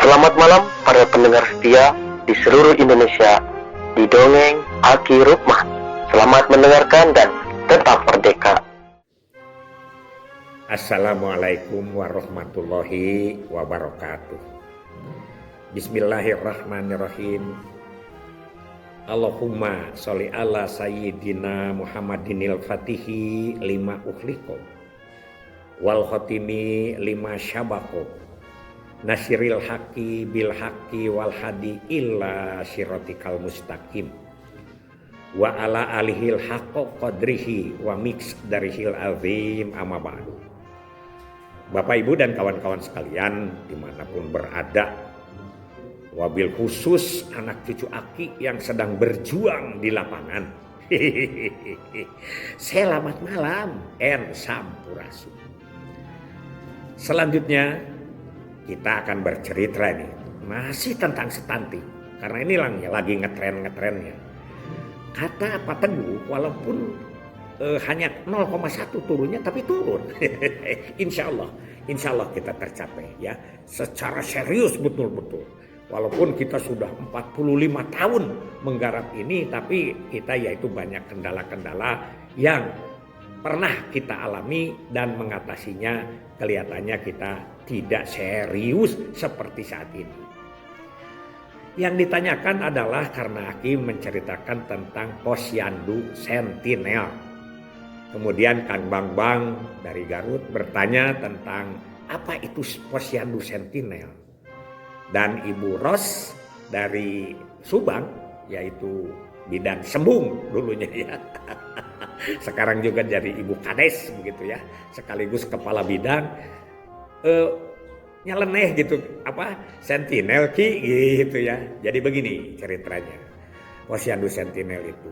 Selamat malam para pendengar setia di seluruh Indonesia di Dongeng Aki Rukman. Selamat mendengarkan dan tetap merdeka. Assalamualaikum warahmatullahi wabarakatuh. Bismillahirrahmanirrahim. Allahumma sholli ala sayyidina Muhammadinil fatihi lima ukhliqo wal khatimi lima syabaqo nasiril haqqi bil haqqi wal hadi illa siratikal mustaqim wa ala alihil haqqo qadrihi wa miqdarihil azim amma ba'du. Bapak Ibu dan kawan-kawan sekalian dimanapun berada, wabil khusus anak cucu Aki yang sedang berjuang di lapangan. Selamat malam en sampurasun. Selanjutnya kita akan bercerita nih masih tentang stunting karena ini lagi ngetren-ngetrennya. Kata Pak Teguh walaupun hanya 0,1 turunnya tapi turun. Insya Allah kita tercapai ya secara serius betul-betul. Walaupun kita sudah 45 tahun menggarap ini, tapi kita yaitu banyak kendala-kendala yang pernah kita alami dan mengatasinya kelihatannya kita tidak serius seperti saat ini. Yang ditanyakan adalah karena Aki menceritakan tentang Posyandu Sentinel. Kemudian Kang Bang dari Garut bertanya tentang apa itu Posyandu Sentinel. Dan Ibu Ros dari Subang, yaitu bidan Sembung dulunya ya. Sekarang juga jadi Ibu Kades begitu ya, sekaligus kepala bidang. Nyeleneh gitu, Sentinel Ki gitu ya. Jadi begini ceritanya, Posyandu Sentinel itu.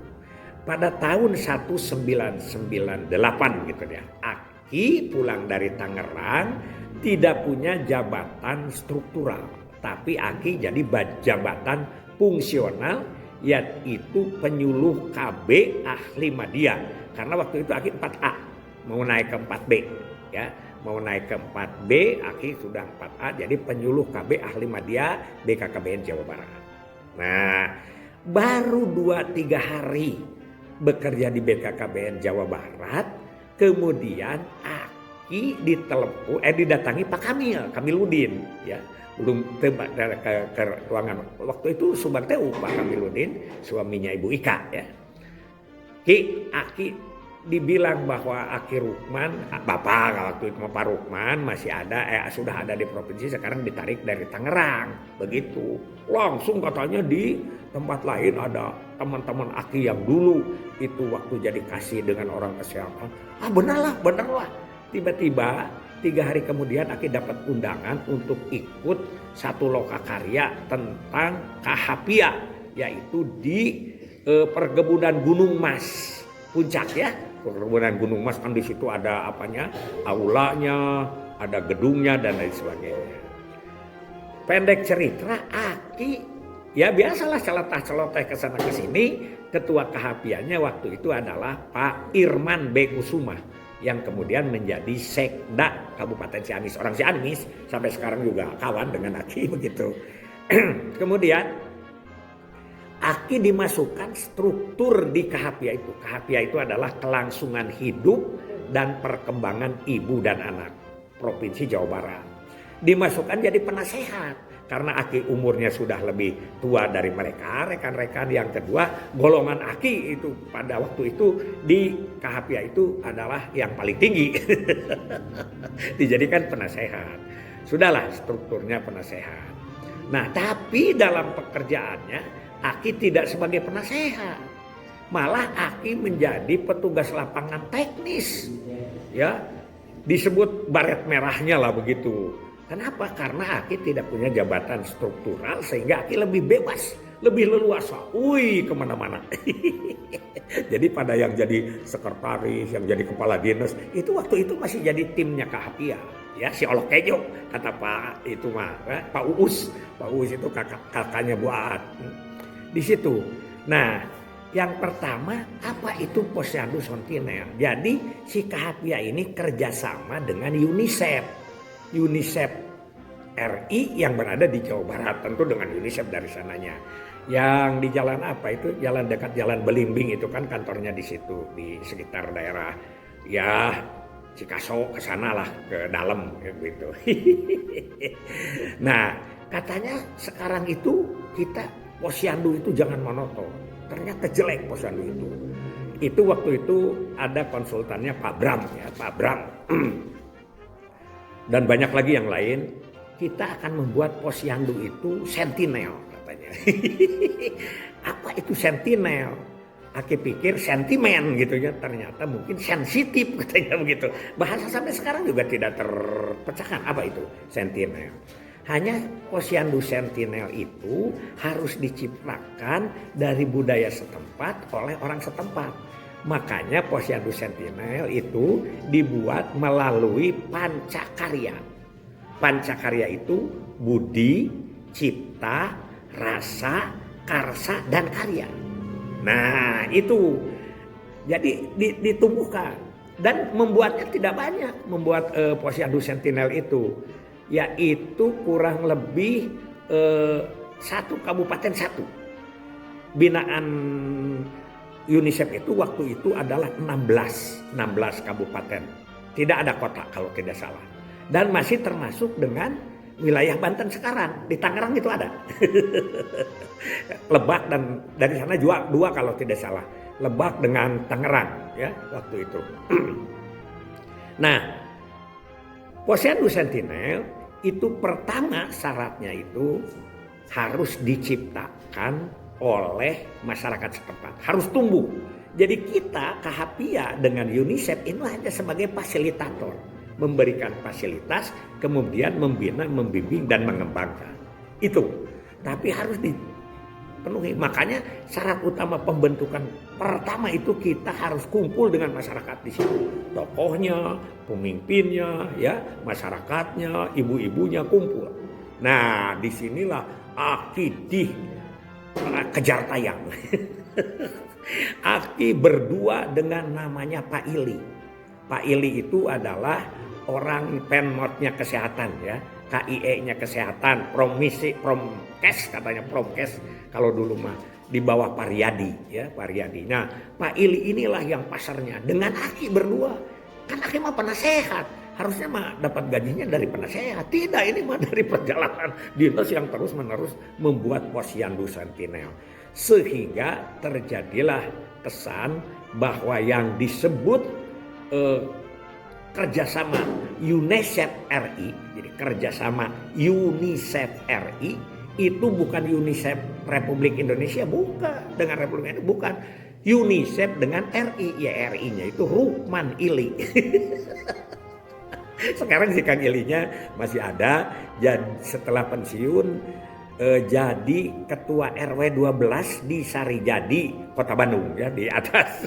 Pada tahun 1998 gitu ya, Aki pulang dari Tangerang tidak punya jabatan struktural. Tapi Aki jadi jabatan fungsional yaitu penyuluh KB ahli media. Karena waktu itu Aki 4A mau naik ke 4B ya. Mau naik ke 4B Aki sudah 4A jadi penyuluh KB ahli media BKKBN Jawa Barat. Nah baru 2-3 hari bekerja di BKKBN Jawa Barat kemudian Aki didatangi Pak Kamiludin ya. Belum tebak ke ruangan waktu itu Subang TU Pak Kamiludin suaminya Ibu Ika ya. Aki dibilang bahwa Aki Rukman bapak waktu itu Pak Rukman masih ada sudah ada di provinsi sekarang ditarik dari Tangerang begitu. Langsung katanya di tempat lain ada teman-teman Aki yang dulu itu waktu jadi kasih dengan orang kesehatan. Bener lah. Tiba-tiba 3 hari kemudian Aki dapat undangan untuk ikut satu lokakarya tentang Kahapia yaitu di perkebunan Gunung Mas Puncak ya. Perkebunan Gunung Mas kan di situ ada aulanya, ada gedungnya dan lain sebagainya. Pendek cerita Aki ya biasalah celoteh kesana kesini. Ketua Kahapianya waktu itu adalah Pak Irman B. Kusuma yang kemudian menjadi sekda Kabupaten Ciamis. Orang Ciamis sampai sekarang juga kawan dengan Aki begitu. Kemudian Aki dimasukkan struktur di Kahapia itu. Kahapia itu adalah kelangsungan hidup dan perkembangan ibu dan anak Provinsi Jawa Barat. Dimasukkan jadi penasehat. Karena Aki umurnya sudah lebih tua dari mereka, rekan-rekan yang kedua, golongan Aki itu pada waktu itu di Kahapia itu adalah yang paling tinggi. Dijadikan penasehat. Sudahlah strukturnya penasehat. Nah tapi dalam pekerjaannya Aki tidak sebagai penasehat. Malah Aki menjadi petugas lapangan teknis. Ya, disebut baret merahnya lah begitu. Kenapa? Karena Aki tidak punya jabatan struktural sehingga Aki lebih bebas, lebih leluasa. Kemana-mana. Jadi pada yang jadi sekretaris, yang jadi kepala dinas, itu waktu itu masih jadi timnya Kahapia. Ya, si Olok Kejo, kata Pak itu Pak Uus. Pak Uus itu kakaknya buat di situ. Nah, yang pertama apa itu Posyandu Sentinel? Jadi si Kahapia ini kerjasama dengan UNICEF RI yang berada di Jawa Barat, tentu dengan UNICEF dari sananya. Yang di jalan apa itu, jalan dekat Jalan Belimbing itu kan kantornya di situ, di sekitar daerah ya Cikaso, ke sana lah, ke dalam gitu. Nah, katanya sekarang itu kita posyandu itu jangan monoton. Ternyata jelek posyandu itu. Itu waktu itu ada konsultannya Pak Bram ya, Pak Bram. Dan banyak lagi yang lain. Kita akan membuat posyandu itu sentinel katanya. Apa itu sentinel? Aki pikir sentimen gitu ya, ternyata mungkin sensitif katanya begitu. Bahasa sampai sekarang juga tidak terpecahkan apa itu sentinel. Hanya posyandu sentinel itu harus diciptakan dari budaya setempat oleh orang setempat. Makanya posyandu sentinel itu dibuat melalui pancakarya. Pancakarya itu budi, cipta, rasa, karsa, dan karya. Nah itu jadi ditumbuhkan dan membuatnya tidak banyak, membuat posyandu sentinel itu yaitu kurang lebih satu kabupaten satu. Binaan UNICEF itu waktu itu adalah 16 kabupaten, tidak ada kota kalau tidak salah, dan masih termasuk dengan wilayah Banten sekarang. Di Tangerang itu ada. Lebak dan dari sana juga dua kalau tidak salah. Lebak dengan Tangerang ya waktu itu. Nah, posyandu sentinel itu pertama syaratnya itu harus diciptakan oleh masyarakat setempat. Harus tumbuh. Jadi kita KHPIA dengan UNICEF ini hanya sebagai fasilitator. Memberikan fasilitas, kemudian membina, membimbing, dan mengembangkan. Itu. Tapi harus dipenuhi. Makanya syarat utama pembentukan pertama itu kita harus kumpul dengan masyarakat di situ. Tokohnya, pemimpinnya, ya, masyarakatnya, ibu-ibunya kumpul. Nah, disinilah akidih kejar tayang. Aki berdua dengan namanya Pak Ili. Pak Ili itu adalah orang penmotnya kesehatan ya, KIE-nya kesehatan, Promkes katanya, Promkes kalau dulu mah di bawah Pariadi ya, Pariadi. Nah, Pak Ili inilah yang pasarnya dengan Aki berdua. Kan Aki mah penasehat, harusnya mah dapat gajinya dari penasehat. Tidak, ini mah dari perjalanan dinas yang terus-menerus membuat posyandu sentinel. Sehingga terjadilah kesan bahwa yang disebut kerjasama UNICEF RI, jadi kerjasama UNICEF RI itu bukan UNICEF Republik Indonesia, bukan dengan Republik Indonesia, bukan UNICEF dengan RI, ya RI-nya itu Rukman Ili. Sekarang si Kang Ilinya masih ada, jadi setelah pensiun jadi ketua RW 12 di Sarijadi, Kota Bandung ya, di atas.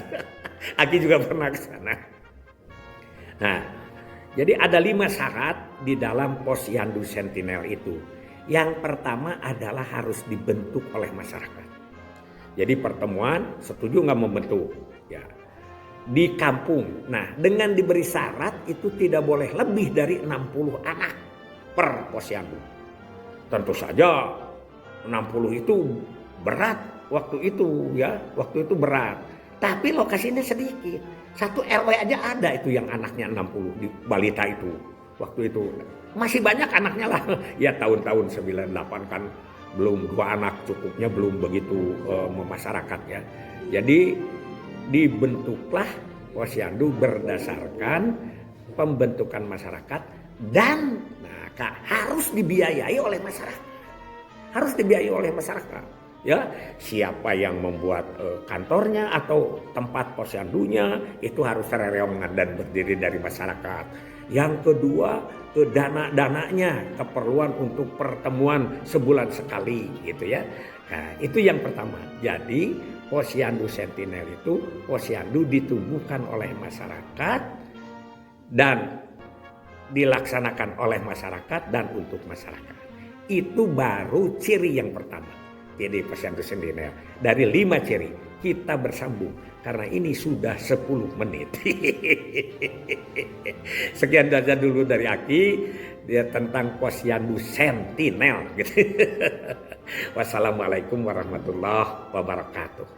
Aki juga pernah ke sana. Nah, jadi ada 5 syarat di dalam posyandu sentinel itu. Yang pertama adalah harus dibentuk oleh masyarakat. Jadi pertemuan setuju nggak membentuk ya di kampung. Nah, dengan diberi syarat itu tidak boleh lebih dari 60 anak per posyandu. Tentu saja 60 itu berat waktu itu ya, waktu itu berat. Tapi lokasinya sedikit. Satu RW aja ada itu yang anaknya 60 di balita itu. Waktu itu masih banyak anaknya lah. Ya tahun-tahun 98 kan belum 2 anak cukupnya, belum begitu memasyarakat ya. Jadi dibentuklah posyandu berdasarkan pembentukan masyarakat dan harus dibiayai oleh masyarakat. Harus dibiayai oleh masyarakat. Ya, siapa yang membuat kantornya atau tempat posyandunya itu harus terewangan dan berdiri dari masyarakat. Yang kedua, dana-dananya, keperluan untuk pertemuan sebulan sekali gitu ya. Nah, itu yang pertama. Jadi posyandu sentinel itu posyandu ditumbuhkan oleh masyarakat dan dilaksanakan oleh masyarakat dan untuk masyarakat. Itu baru ciri yang pertama. Jadi posyandu sentinel dari 5 ciri kita bersambung karena ini sudah 10 menit. Sekian saja dulu dari Aki ya tentang Posyandu Sentinel gitu. Wassalamualaikum warahmatullahi wabarakatuh.